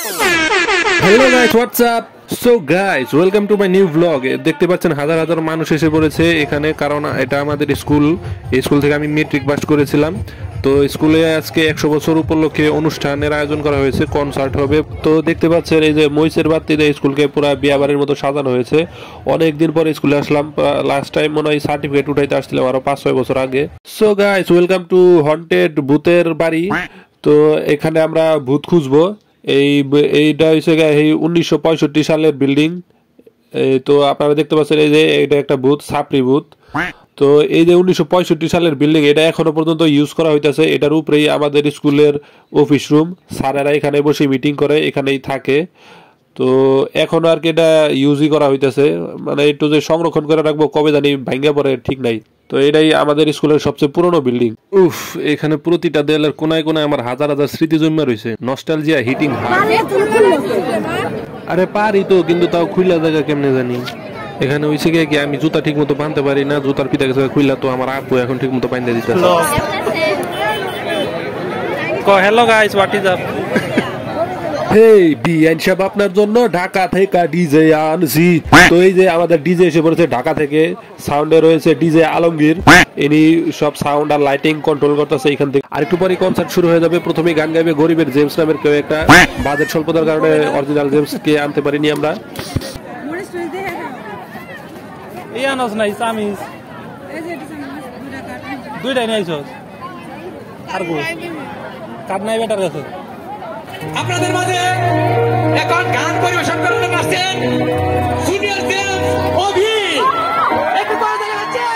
Hello guys, WhatsApp. So guys, welcome to my new blog. দেখতে পাচ্ছেন হাজার হাজার মানুষ এসে পড়েছে এখানে, কারণ এটা আমাদের স্কুল। এই স্কুল থেকে আমি মেট্রিক পাস করেছিলাম। তো স্কুলে আজকে 100 বছর উপলক্ষে অনুষ্ঠানের আয়োজন করা হয়েছে, কনসার্ট হবে। তো দেখতে পাচ্ছেন এই যে মহিষের বাতিতে স্কুলকে পুরো বিয়াবাড়ির মতো সাজানো হয়েছে। অনেক দিন পরে স্কুলে আসলাম। লাস্ট টাইম মনে হয় সার্টিফিকেট উঠাইতে আসছিলাম আরো 5-6 বছর আগে। So guys, welcome to haunted ভূতের বাড়ি। তো এখানে আমরা ভূত খুঁজবো। এইটা হচ্ছে এই 1965 সালের বিল্ডিং। তো আপনারা দেখতে পাচ্ছেন এই যে এটা একটা ভূত, সাপড়ি ভূত। তো এই যে 1965 সালের বিল্ডিং, এটা এখনো পর্যন্ত ইউজ করা হইতেছে। এটার উপরেই আমাদের স্কুলের অফিস রুম। স্যারেরা এখানে বসে মিটিং করে, এখানেই থাকে। তো এখনো আর কি এটা ইউজই করা হইতেছে, মানে একটু যে সংরক্ষণ করে রাখবো কবে জানি ভাঙ্গা পড়ে ঠিক নাই। তো এটাই আমাদের স্কুলের সবচেয়ে পুরনো বিল্ডিং। উফ, এখানে প্রতিটা দেয়ালের কোনায় কোনায় আমার হাজার হাজার স্মৃতি জন্মে রয়েছে। Nostalgia hitting high. আরে পারি তো, কিন্তু তাও খুইলা জায়গা কেমনে জানি। এখানে হইছে কি আমি জুতা ঠিক মতো বাঁধতে পারি না, জুতার ফিতা গেছে খুইলা। তো আমার আপু এখন ঠিক মতো বাঁধতে দিতে। Hello guys, what is up? হেই বিআইন সাহেব, আপনার জন্য ঢাকা থেকে ডিজে আনছি। তো এই যে আমাদের ডিজে এসে পড়েছে ঢাকা থেকে। সাউন্ডে রয়েছে ডিজে আলমগীর। ইনি সব সাউন্ড আর লাইটিং কন্ট্রোল করতেছে এখান থেকে। আর একটু পরে কনসার্ট শুরু হয়ে যাবে। প্রথমে গান গাইবে গরিবের জেমস নামের কেউ একটা। বাজেট স্বল্পতার কারণে অরিজিনাল জেমস কে আনতে পারিনি আমরা। ইয়ানস নাই সামিস দুইটাই নাই সস আর কো কাট নাই বেটার কাছে। আপনাদের মাঝে এখন গান পরিবেশন করতে আসছেন জুনিয়র জেমস অভি। একটু করে দেখা যাচ্ছে।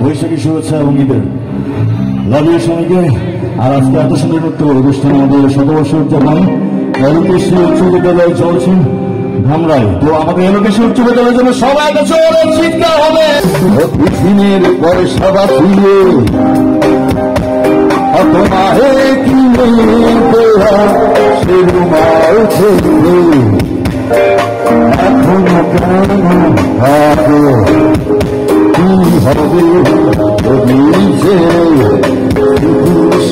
বৈশাখী শুভেচ্ছা এবং ঈদের লাভ ইউ সবাইকে। আর আজকে এত সুন্দর করতে অনুষ্ঠান আমাদের শতবর্ষ উদযাপন এলোকেশী উচ্চ বিদ্যালয় চলছে ধামরাই। তো আমাদের এলোকেশী উচ্চ বিদ্যালয়ের জন্য সবাই চিৎকার হবে। দিনের পরে সবা ফিরে তোমাহে কিনে দেওয়া সে রুমাল ছেড়ে এখনো কেন ভাবো কি হবে যদি যে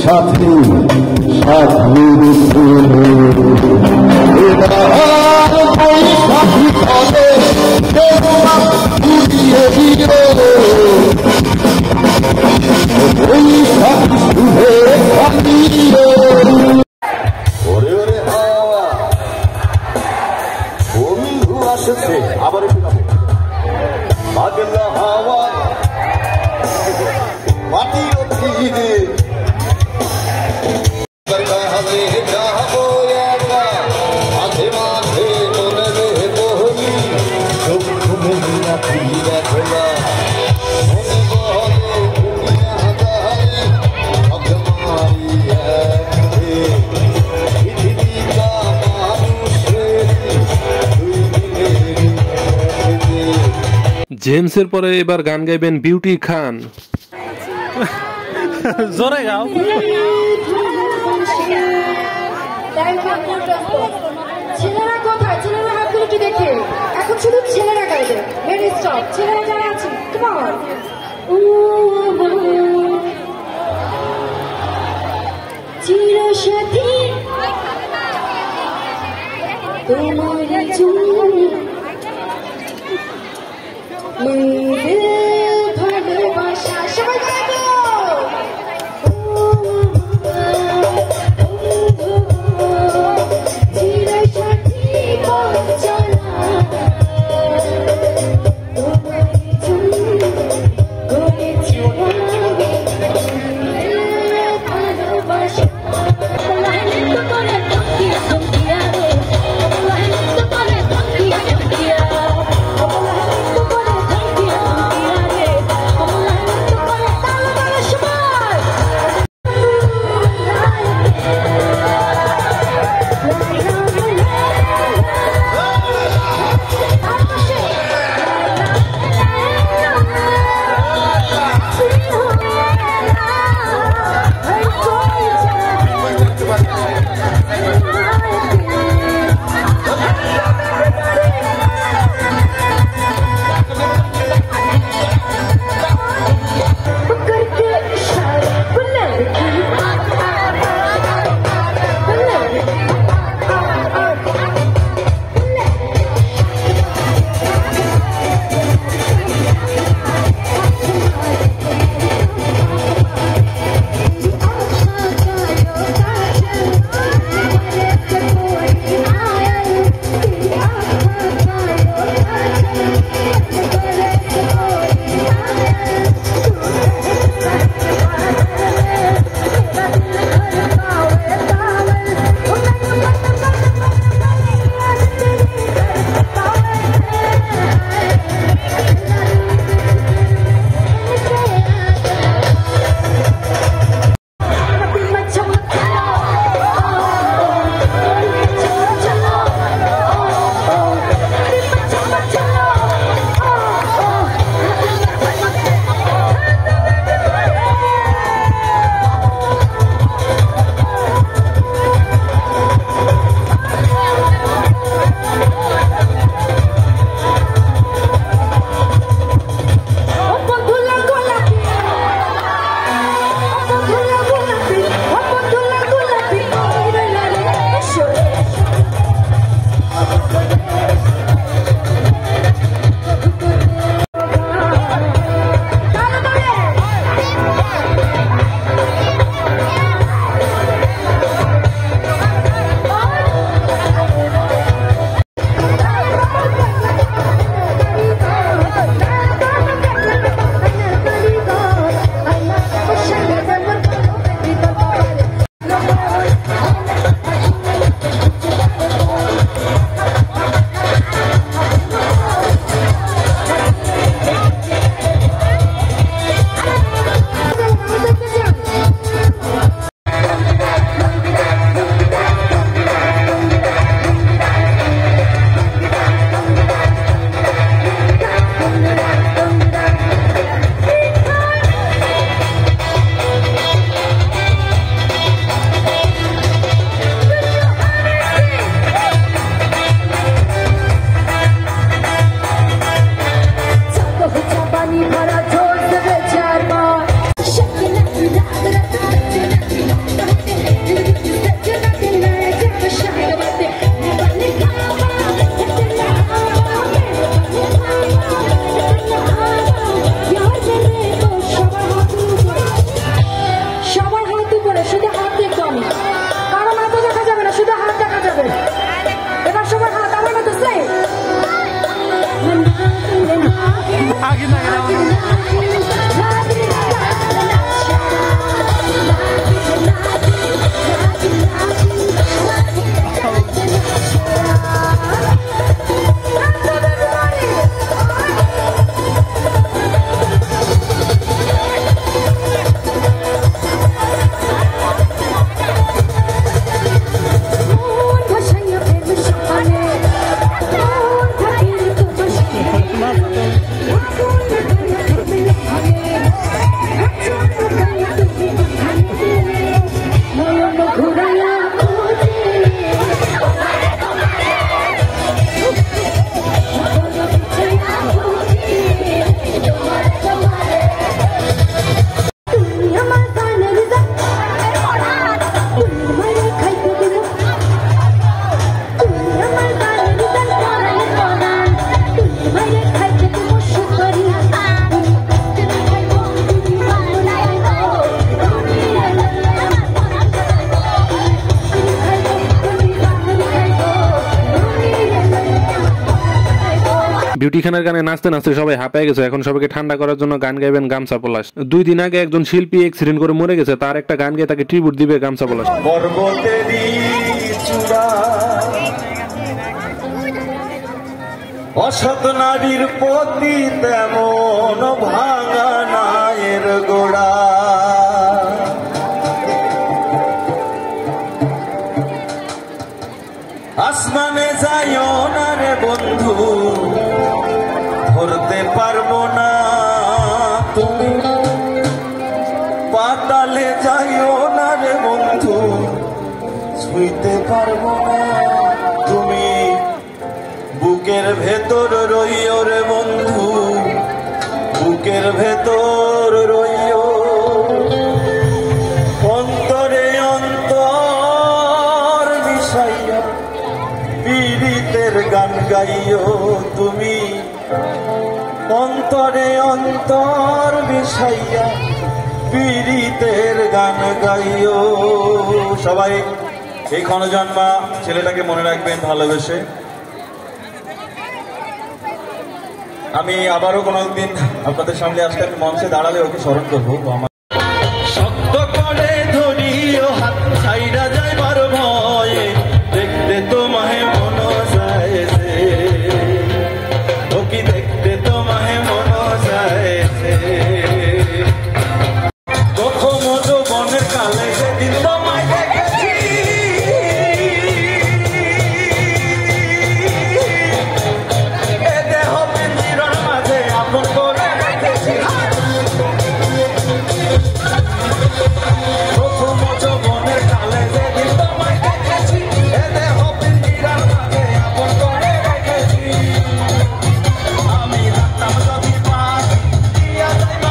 সাথে সাথে বৈশাখী হবে ঘুরিয়ে দিল বৈশাখী শুভে খাটিল। ওরে ওরে হাওয়া বন্ধু আসছে আবার পাগলা হাওয়া মাটি তীরে জেমসের পরে এবার গান গাইবেন বিউটি খান। জোরে গাও। ছেলেরা কোথায়? ছেলেরা হাত তুলে একটু দেখে। এখন শুধু ছেলেরা গাইবে। Ready stop. ছেলেরা যারা আছে কাম অন। চিরসাথী তোমার চুল ভালোবাসা সবাই গাইবো। भरा जोर से बेचार मार সবার হাত উপরে, শুধু হাত দেখবো আমি, কারো মাথা দেখা যাবে না, শুধু হাত দেখা যাবে। এবার সবার হাত আমার মতো স্লে বিউটি খানের গানে নাচতে নাচতে সবাই হাঁপায় গেছে। এখন সবাইকে ঠান্ডা করার জন্য গান গাইবেন গামছা পলাশ। 2 দিন আগে একজন শিল্পী অ্যাক্সিডেন্ট করে মরে গেছে, তার একটা গান গেয়ে তাকে ট্রিবিউট দিবে গামছা পলাশ। পর্বতেরই চূড়া অসৎ নারীর প্রতি তেমন ভাঙা নায়ের গোড়া। আসমানে যাইও না রে বন্ধু, ধরতে পারবো না তুমি। পাতালে যাইও না রে বন্ধু, ছুঁইতে পারবো না তুমি। বুকের ভেতর রইও রে বন্ধু, বুকের ভেতর রইও। অন্তরে অন্তর মিশাইয়া পীড়িতের গান গাইও তুমি। অন্তরে অন্তর মিশাইয়া পীড়িতের গান গাইও। সবাই এই ক্ষণজন্মা ছেলেটাকে মনে রাখবেন ভালোবেসে। আমি আবারও কোনোদিন আপনাদের সামনে আসলে আমি মঞ্চে দাঁড়ালে ওকে স্মরণ করবো। শক্ত করে ধরিও হাত ছাইরা যাইবার ভয়ে, দেখতে তোমায় মন চাইছে, ও কি দেখতে তোমায় মন চাইছে। প্রথম যৌবনের কালে সেদিন তোমায় দেখেছি, এ দেহ পিঞ্জিরার মাঝে আপন করে রেখেছি। প্রথম যৌবনের কালে সেদিন তোমায় দেখেছি, এ দেহ পিঞ্জিরার মাঝে আপন করে রেখেছি। আমি রাখতাম যদি পাখি দিয়া যাইব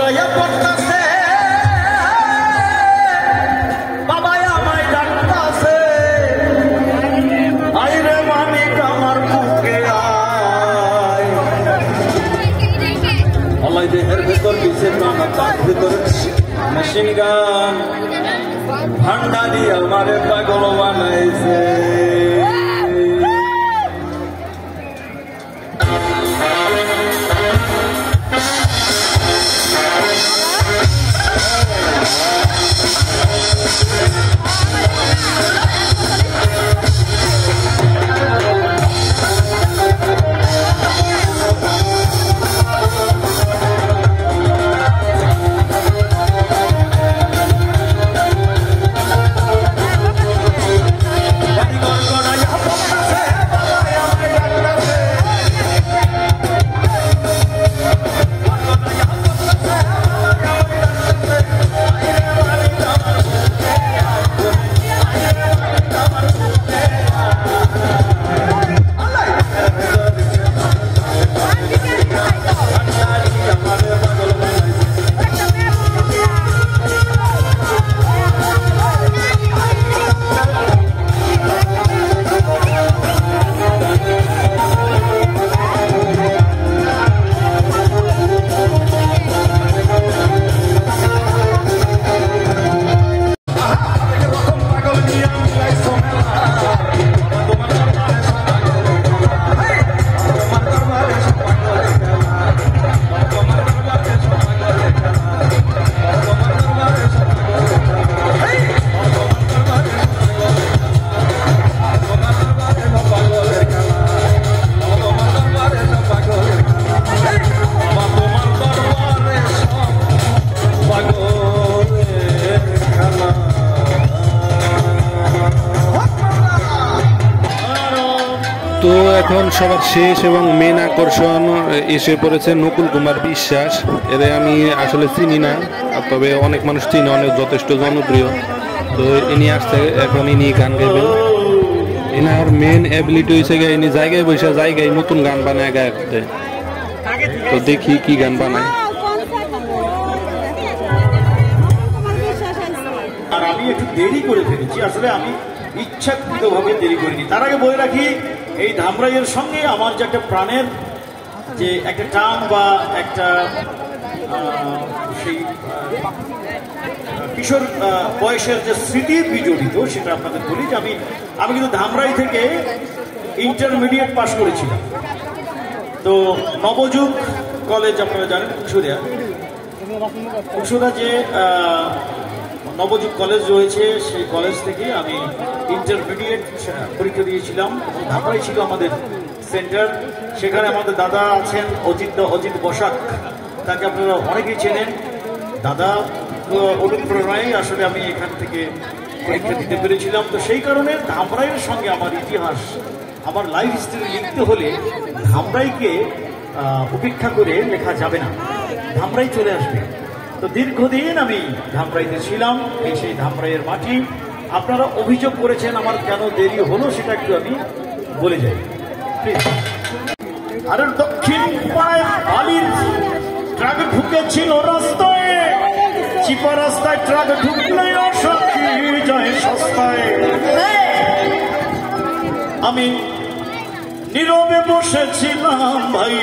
গড়গড়াইয়া পড়তাছে বাবা আমায় ডাকতাছে আইরে মানিক আমার বুকে আয় আল্লাহ দেহের ভেতর দিছে প্রাণ তার ভেতর মেশিন গান ভান্ডারি আমারে পাগল বানাইছে তো এখন সবার শেষ এবং মেন আকর্ষণ এসে পড়েছে নকুল কুমার বিশ্বাস। এদের আমি আসলে চিনি না, তবে অনেক মানুষ চিনি, অনেক যথেষ্ট জনপ্রিয়। তো ইনি আসছে, এখন ইনি গান গাইবেন। এনার মেন অ্যাবিলিটি হয়েছে গিয়ে ইনি জায়গায় বসে জায়গায় নতুন গান বানায় গাইতে। তো দেখি কি গান বানায়। আর আমি একটু দেরি করে ফেলেছি, আসলে আমি ইচ্ছাকৃতভাবে দেরি করিনি। তার আগে বলে রাখি, এই ধামরাইয়ের সঙ্গে আমার যে একটা প্রাণের যে একটা টান বা একটা সেই কিশোর বয়সের যে স্মৃতি বিজড়িত, সেটা আপনাদের বলি যে আমি কিন্তু ধামরাই থেকে ইন্টারমিডিয়েট পাস করেছিলাম। তো নবযুগ কলেজ আপনারা জানেন, কুশোরা যে নবযুগ কলেজ রয়েছে, সেই কলেজ থেকে আমি ইন্টারমিডিয়েট পরীক্ষা দিয়েছিলাম। ঢাকায় ছিল আমাদের সেন্টার, সেখানে আমাদের দাদা আছেন অজিত বসাক, তাকে আপনারা অনেকেই চেনেন। দাদা অনুপ্রেরণায় আসলে আমি এখান থেকে পরীক্ষা দিতে পেরেছিলাম। তো সেই কারণে ধামরাইয়ের সঙ্গে আমার ইতিহাস, আমার লাইফ হিস্ট্রি লিখতে হলে ধামরাইকে উপেক্ষা করে লেখা যাবে না, ধামরাই চলে আসবে। তো দীর্ঘদিন আমি ধামরাইতে ছিলাম, এই সেই ধামরাইয়ের মাটি। আপনারা অভিযোগ করেছেন আমার কেন দেরি হলো, সেটা একটু আমি বলে যাই। আর দক্ষিণ পাড়ায় বালির ট্রাক ঢুকেছিল রাস্তায়, চিপা রাস্তায় ট্রাক ঢুকলে অশান্তি যায় সস্তায়। আমি নীরবে বসেছিলাম ভাই,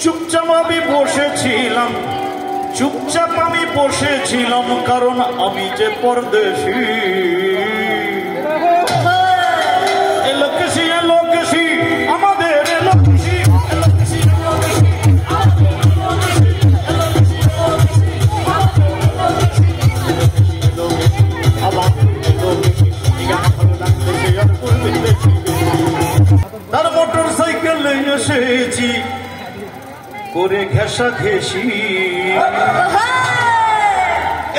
চুপচাপ আমি বসেছিলাম, চুপচাপ আমি বসেছিলাম, কারণ আমি যে পরদেশী। এলোকেশি এলোকেশি আমাদের এলোকেশি, তার মোটর সাইকেলে এসেছি করে ঘেঁষা ঘেঁষি।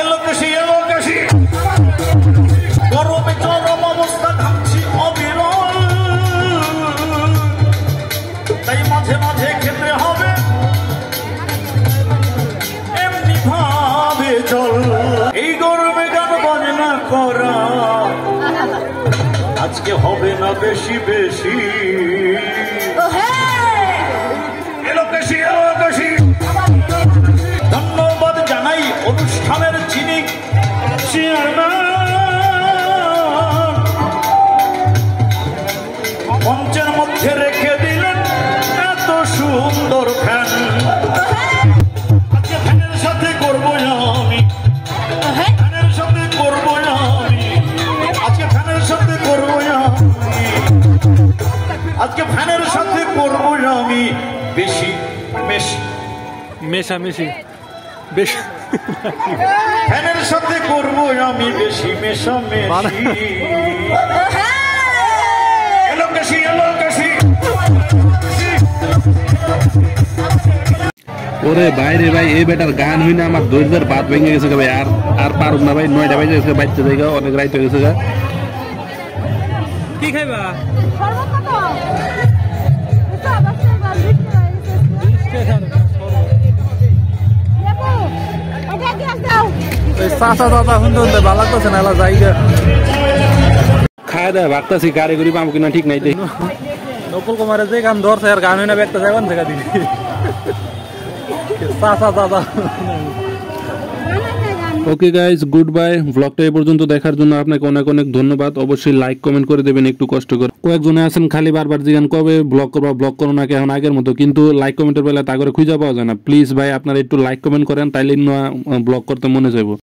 এলোকেশি এলোকেশি গরমে চরম অবস্থা, ঘামছি অবিরল, তাই মাঝে মাঝে খেতে হবে এমনি ভাবে জল। এই গরমে গান বাজনা করা আজকে হবে না বেশি বেশি। সুন্দর ফ্যান আজকে ফ্যানের সাথে করবো আমি ফ্যানের সাথে করবো আমি আজকে ফ্যানের সাথে করবো আমি আজকে ফ্যানের সাথে করবো আমি বেশি বেশি মেশামেশি বেশ ফ্যানের সাথে করবো আমি বেশি মেশামেশি এলোকাশি এলোকাশি ওরে ভাই রে ভাই এই বেটার গান হই না আমার দৈর্ঘ্যের বাদ ভেঙে গেছে ভাই আর আর পারুম না ভাই 9টা বাজে গেছে বাচ্চা জায়গা অনেক রাইট হয়ে গেছে গা কি খাইবা চাচা চাচা শুনতে শুনতে ভালো লাগতেছে না এলা জায়গা খায় দেয় ভাগতাছি গাড়ি গুড়ি পাবো কিনা ঠিক নাই নকুল কুমারের যে গান ধরছে আর গান হইনা ব্যক্ত যাবেন থেকে দিবি চাচা চাচা ওকে গাইজ গুড বাই। ব্লগটা এই পর্যন্ত দেখার জন্য আপনাকে অনেক অনেক ধন্যবাদ। অবশ্যই লাইক কমেন্ট করে দেবেন একটু কষ্ট করে। কয়েকজনে আছেন খালি বারবার জিজ্ঞান কবে ব্লগ করবা, ব্লগ করো না এখন আগের মতো, কিন্তু লাইক কমেন্টের বেলা তা করে খুঁজে পাওয়া যায় না। প্লিজ ভাই আপনারা একটু লাইক কমেন্ট করেন, তাইলে ব্লগ করতে মনে যাবো।